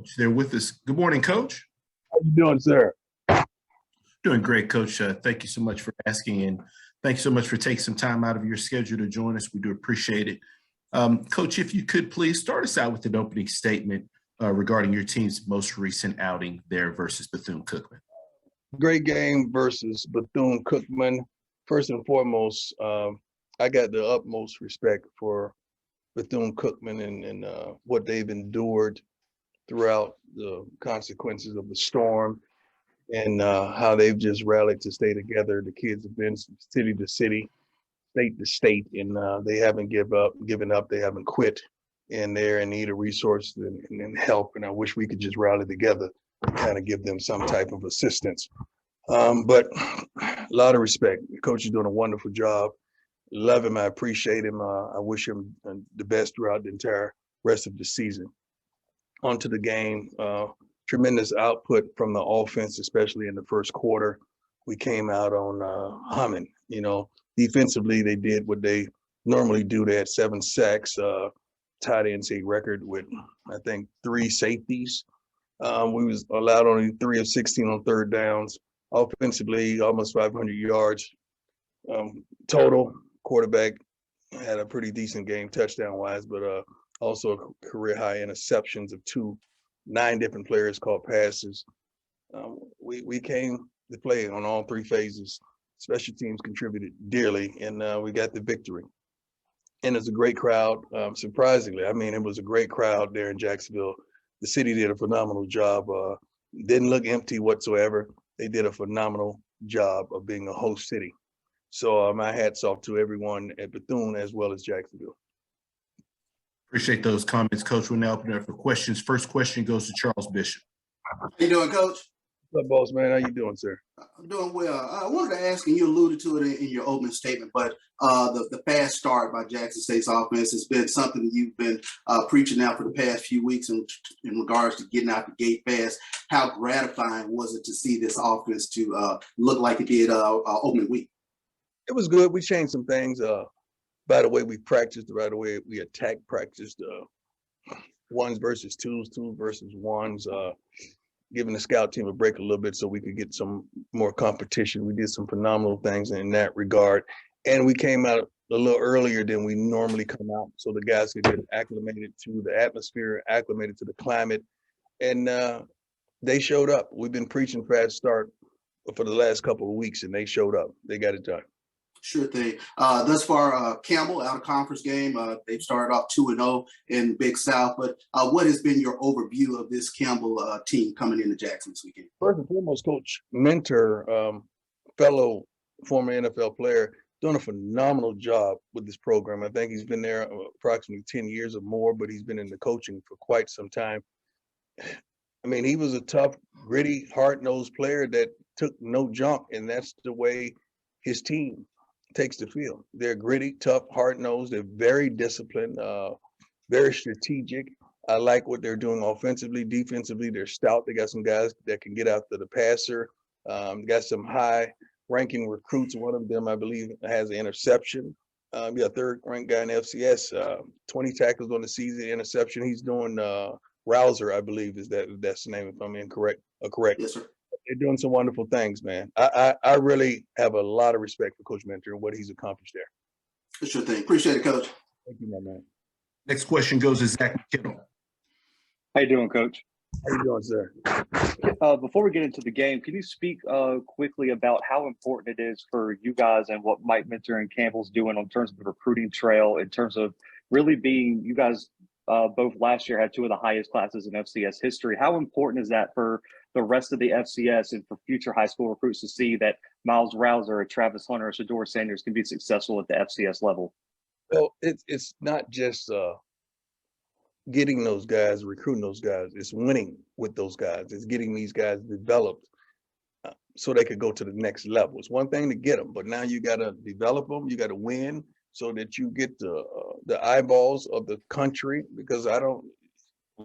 Coach there with us. Good morning, Coach. How you doing, sir? Doing great, Coach. Thank you so much for asking, and thank you so much for taking some time out of your schedule to join us. We do appreciate it. Coach, if you could please start us out with an opening statement regarding your team's most recent outing there versus Bethune Cookman. Great game versus Bethune Cookman. First and foremost, I got the utmost respect for Bethune Cookman and what they've endured throughout the consequences of the storm, and how they've just rallied to stay together. The kids have been from city to city, state to state, and they haven't given up. They haven't quit, and they're in need of resources and help. And I wish we could just rally together and kind of give them some type of assistance. But a lot of respect. The coach is doing a wonderful job. Love him. I appreciate him. I wish him the best throughout the entire rest of the season. Onto the game. Tremendous output from the offense, especially in the first quarter. We came out on humming. Defensively, they did what they normally do. They had 7 sacks, tied NCAA record with, I think, 3 safeties. We was allowed only 3 of 16 on third downs. Offensively, almost 500 yards total. Quarterback had a pretty decent game touchdown-wise, but also career-high interceptions of 9 different players caught passes. We came to play on all 3 phases. Special teams contributed dearly, and we got the victory. And it's a great crowd, surprisingly. I mean, it was a great crowd there in Jacksonville. The city did a phenomenal job. Didn't look empty whatsoever. They did a phenomenal job of being a host city. So my hat's off to everyone at Bethune as well as Jacksonville. Appreciate those comments, Coach. We'll now open it up for questions. First question goes to Charles Bishop. How you doing, Coach? What's up, boss man? How you doing, sir? I'm doing well. I wanted to ask, and you alluded to it in your opening statement, but the fast start by Jackson State's offense has been something that you've been preaching now for the past few weeks in regards to getting out the gate fast. How gratifying was it to see this offense to look like it did opening week? It was good. We changed some things. By the way we practiced, by the way we attack practiced, 1s versus 2s, 2s versus 1s, giving the scout team a break a little bit so we could get some more competition. We did some phenomenal things in that regard. And we came out a little earlier than we normally come out, so the guys could get acclimated to the atmosphere, acclimated to the climate. And they showed up. We've been preaching fast start for the last couple of weeks, and they showed up. They got it done. Sure thing. Thus far, Campbell, out of conference game, they've started off 2-0 in Big South. But what has been your overview of this Campbell team coming into Jackson this weekend? First and foremost, Coach Mentor, fellow former NFL player, doing a phenomenal job with this program. I think he's been there approximately 10 years or more, but he's been in the coaching for quite some time. I mean, he was a tough, gritty, hard-nosed player that took no junk, and that's the way his team takes the field. They're gritty, tough, hard-nosed. They're very disciplined, very strategic. I like what they're doing offensively. Defensively, they're stout. They got some guys that can get after the passer. Got some high-ranking recruits. One of them, I believe, has an interception. Yeah, third-ranked guy in FCS, 20 tackles on the season, interception. He's doing Rouser, I believe, that's the name, if I'm incorrect. Correct. Yes, sir. They're doing some wonderful things, man. I really have a lot of respect for Coach Mentor and what he's accomplished there. Sure thing. Appreciate it, Coach. Thank you, my man. Next question goes to Zach McKinnell. How you doing, Coach? How you doing, sir? Before we get into the game, can you speak quickly about how important it is for you guys and what Mike Mentor and Campbell's doing in terms of the recruiting trail, in terms of really being, you guys both last year had 2 of the highest classes in FCS history. How important is that for the rest of the FCS and for future high school recruits to see that Miles Rouser, Travis Hunter, or Shador Sanders can be successful at the FCS level? Well, it's not just getting those guys, recruiting those guys. It's winning with those guys. It's getting these guys developed so they could go to the next level. It's one thing to get them, but now you got to develop them. You got to win so that you get the eyeballs of the country, because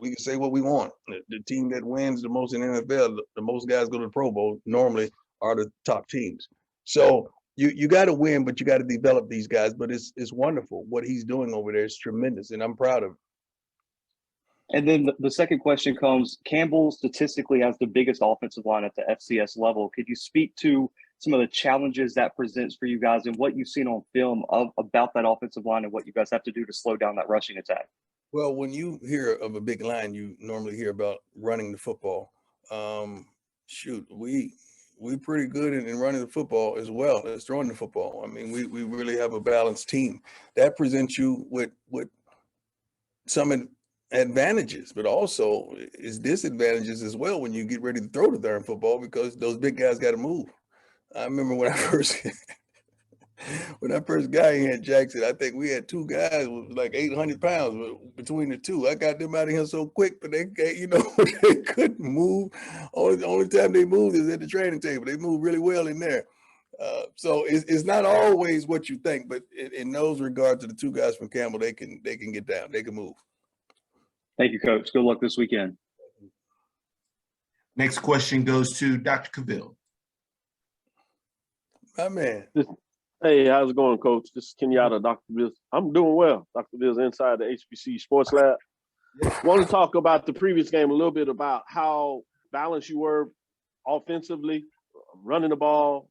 we can say what we want. The team that wins the most in the NFL, the most guys go to the Pro Bowl, normally are the top teams. So you got to win, but you got to develop these guys. But it's wonderful. What he's doing over there is tremendous, and I'm proud of him. And then the second question comes, Campbell statistically has the biggest offensive line at the FCS level. Could you speak to some of the challenges that presents for you guys and what you've seen on film about that offensive line and what you guys have to do to slow down that rushing attack? Well, when you hear of a big line, you normally hear about running the football. We pretty good in running the football as well as throwing the football. I mean, we really have a balanced team that presents you with some advantages, but also is disadvantages as well when you get ready to throw the darn football, because those big guys got to move. I remember when I first got here at Jackson, I think we had two guys with like 800 pounds between the two. I got them out of here so quick, but they they couldn't move. The only time they moved is at the training table. They moved really well in there. So it's not always what you think, but in those regards to the two guys from Campbell, they can get down. They can move. Thank you, Coach. Good luck this weekend. Next question goes to Dr. Campbell. My man. Hey, how's it going, Coach? This is Kenyatta, Dr. Biz. I'm doing well. Dr. Biz inside the HBCU Sports Lab. Want to talk about the previous game a little bit about how balanced you were offensively, running the ball,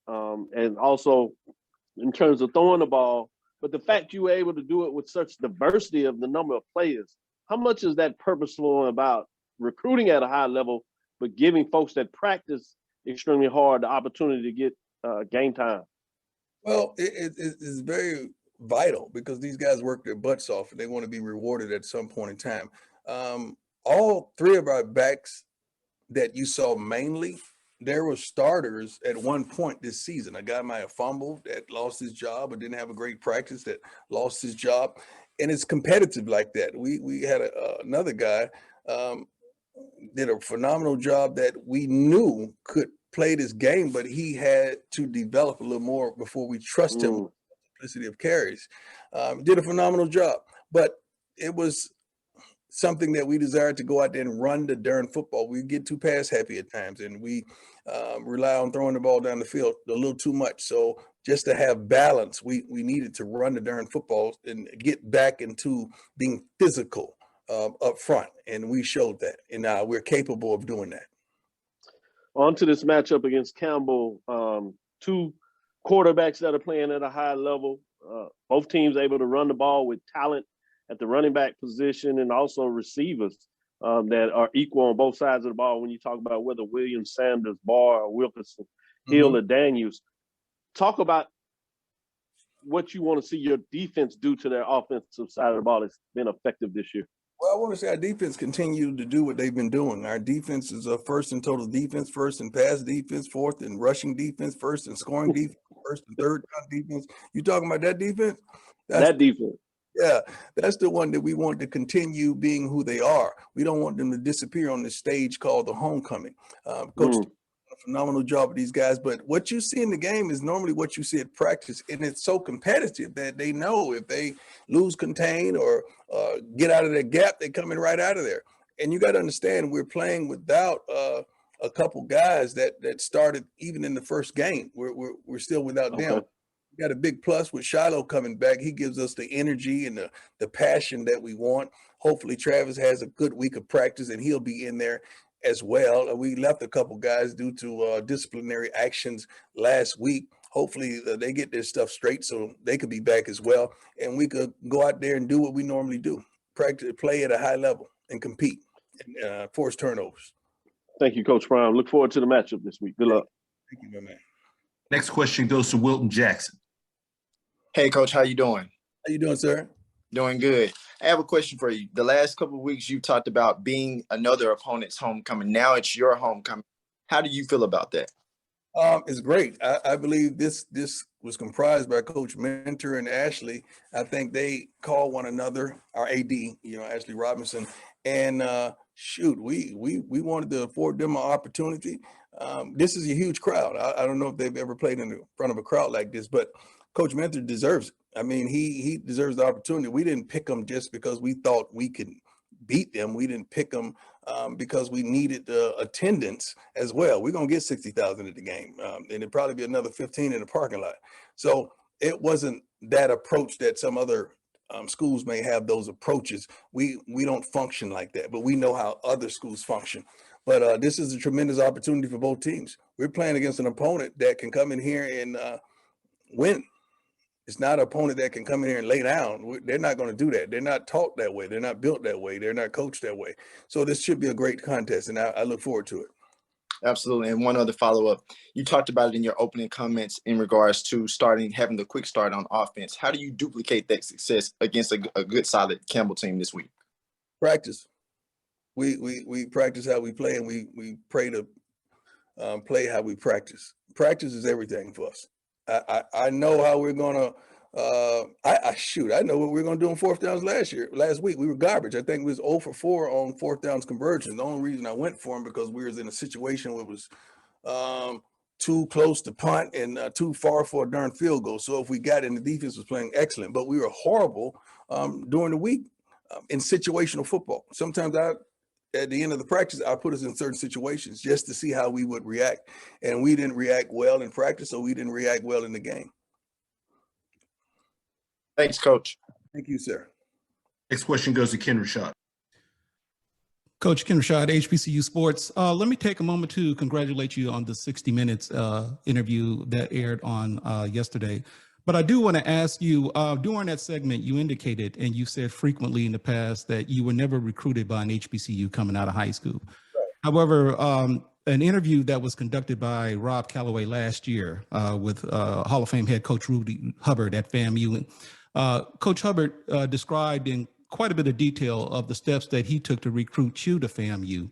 and also in terms of throwing the ball. But the fact you were able to do it with such diversity of the number of players, how much is that purposeful about recruiting at a high level, but giving folks that practice extremely hard the opportunity to get game time? Well, it's very vital because these guys work their butts off and they want to be rewarded at some point in time. All three of our backs that you saw mainly, there were starters at one point this season. A guy might have fumbled that lost his job or didn't have a great practice that lost his job. And it's competitive like that. We had another guy did a phenomenal job that we knew could play this game, but he had to develop a little more before we trust him with the simplicity of carries. Did a phenomenal job, but it was something that we desired to go out there and run the darn football. We get too pass happy at times, and we rely on throwing the ball down the field a little too much. So just to have balance, we needed to run the darn football and get back into being physical up front, and we showed that, and we're capable of doing that. On to this matchup against Campbell, two quarterbacks that are playing at a high level, both teams able to run the ball with talent at the running back position and also receivers that are equal on both sides of the ball when you talk about whether Williams, Sanders, Barr, or Wilkerson, Hill, or Daniels. Talk about what you want to see your defense do to their offensive side of the ball that's been effective this year. Well, I want to say our defense continued to do what they've been doing. Our defense is first in total defense, first in pass defense, fourth in rushing defense, first in scoring defense, first and third down defense. You talking about that defense? That defense. Yeah, that's the one that we want to continue being who they are. We don't want them to disappear on the stage called the homecoming. Coach did a phenomenal job with these guys, but what you see in the game is normally what you see at practice, and it's so competitive that they know if they lose contain or get out of their gap, they're coming right out of there. And you got to understand, we're playing without a couple guys that started even in the first game. We're still without them. We got a big plus with Shiloh coming back. He gives us the energy and the passion that we want. Hopefully Travis has a good week of practice and he'll be in there as well. We left a couple guys due to disciplinary actions last week. Hopefully they get their stuff straight so they could be back as well. And we could go out there and do what we normally do. Practice, play at a high level and compete and force turnovers. Thank you, Coach Prime. Look forward to the matchup this week. Good luck. Thank you, my man. Next question goes to Wilton Jackson. Hey, Coach, how you doing? How you doing, sir? Doing good. I have a question for you. The last couple of weeks, you talked about being another opponent's homecoming. Now it's your homecoming. How do you feel about that? It's great. I believe this was comprised by Coach Mentor and Ashley. I think they call one another, our AD, Ashley Robinson, and we wanted to afford them an opportunity. This is a huge crowd. I don't know if they've ever played in front of a crowd like this, but Coach Mentor deserves it. I mean, he deserves the opportunity. We didn't pick them just because we thought we could beat them. We didn't pick them because we needed the attendance as well. We're going to get 60,000 at the game, and it'll probably be another 15 in the parking lot. So it wasn't that approach that some other schools may have those approaches. We don't function like that, but we know how other schools function. But this is a tremendous opportunity for both teams. We're playing against an opponent that can come in here and win. It's not an opponent that can come in here and lay down. They're not going to do that. They're not taught that way. They're not built that way. They're not coached that way. So this should be a great contest, and I look forward to it. Absolutely. And one other follow-up. You talked about it in your opening comments in regards to having the quick start on offense. How do you duplicate that success against a good, solid Campbell team this week? Practice. We practice how we play, and we pray to play how we practice. Practice is everything for us. I know how we're gonna. I know what we were gonna do on fourth downs last week. We were garbage. I think we was 0 for 4 on fourth downs conversion. The only reason I went for them because we was in a situation where it was too close to punt and too far for a darn field goal. So if we got in, the defense was playing excellent, but we were horrible during the week in situational football. Sometimes at the end of the practice, I put us in certain situations just to see how we would react. And we didn't react well in practice, so we didn't react well in the game. Thanks, Coach. Thank you, sir. Next question goes to Ken Rashad. Coach Ken Rashad, HBCU Sports. Let me take a moment to congratulate you on the 60 Minutes interview that aired on yesterday. But I do want to ask you, during that segment, you indicated, and you said frequently in the past, that you were never recruited by an HBCU coming out of high school. Right. However, an interview that was conducted by Rob Calloway last year with Hall of Fame head coach Rudy Hubbard at FAMU, Coach Hubbard described in quite a bit of detail of the steps that he took to recruit you to FAMU,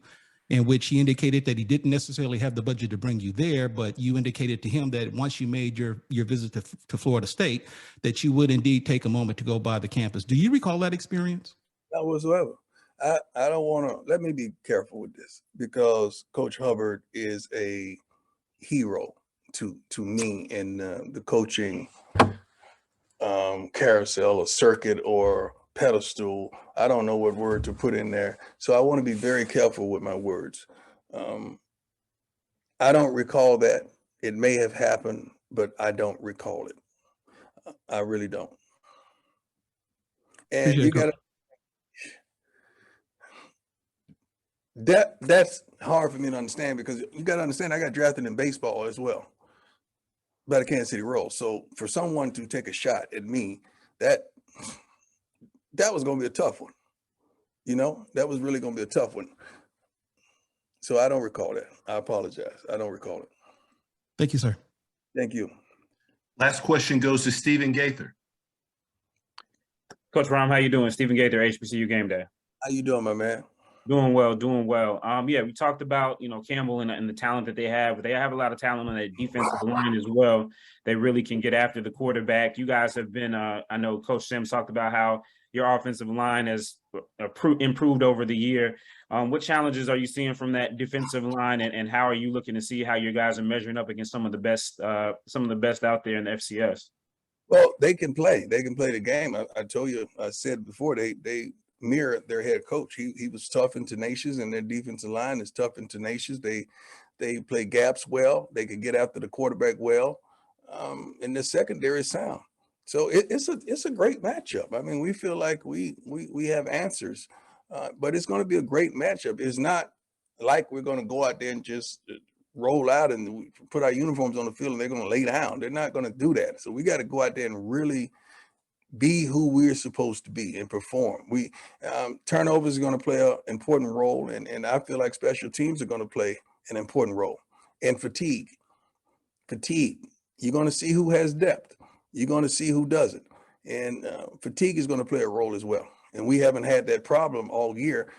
in which he indicated that he didn't necessarily have the budget to bring you there, but you indicated to him that once you made your visit to Florida State, that you would indeed take a moment to go by the campus. Do you recall that experience? Not whatsoever. I don't want to, let me be careful with this, because Coach Hubbard is a hero to me in the coaching carousel or circuit or pedestal. I don't know what word to put in there. So I want to be very careful with my words. I don't recall that. It may have happened, but I don't recall it. I really don't. And you got to, that's hard for me to understand, because you got to understand I got drafted in baseball as well by the Kansas City Royals. So for someone to take a shot at me, that was going to be a tough one. You know, that was really going to be a tough one. So I don't recall that. I apologize. I don't recall it. Thank you, sir. Thank you. Last question goes to Stephen Gaither. Coach Rom, how you doing? Stephen Gaither, HBCU Game Day. How you doing, my man? Doing well, doing well. Yeah, we talked about, Campbell and the talent that they have. But they have a lot of talent on that defensive line as well. They really can get after the quarterback. You guys have been, I know Coach Sims talked about how your offensive line has improved over the year. What challenges are you seeing from that defensive line, and how are you looking to see how your guys are measuring up against some of the best out there in the FCS? Well, they can play. They can play the game. I told you, I said before, they mirror their head coach. He was tough and tenacious, and their defensive line is tough and tenacious. They play gaps well. They can get after the quarterback well, and the secondary is sound. So it's a great matchup. I mean, we feel like we have answers, but it's going to be a great matchup. It's not like we're going to go out there and just roll out and put our uniforms on the field and they're going to lay down. They're not going to do that. So we got to go out there and really be who we're supposed to be and perform. Turnovers are going to play an important role, and I feel like special teams are going to play an important role. And fatigue. You're going to see who has depth. You're going to see who doesn't. And fatigue is going to play a role as well. And we haven't had that problem all year.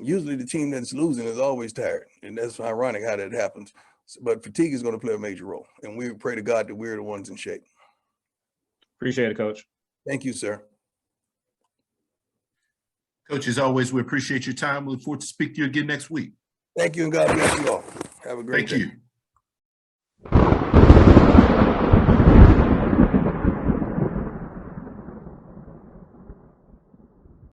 Usually the team that's losing is always tired, and that's ironic how that happens. But fatigue is going to play a major role, and we pray to God that we're the ones in shape. Appreciate it, Coach. Thank you, sir. Coach, as always, we appreciate your time. We look forward to speaking to you again next week. Thank you, and God bless you all. Have a great day. Thank you.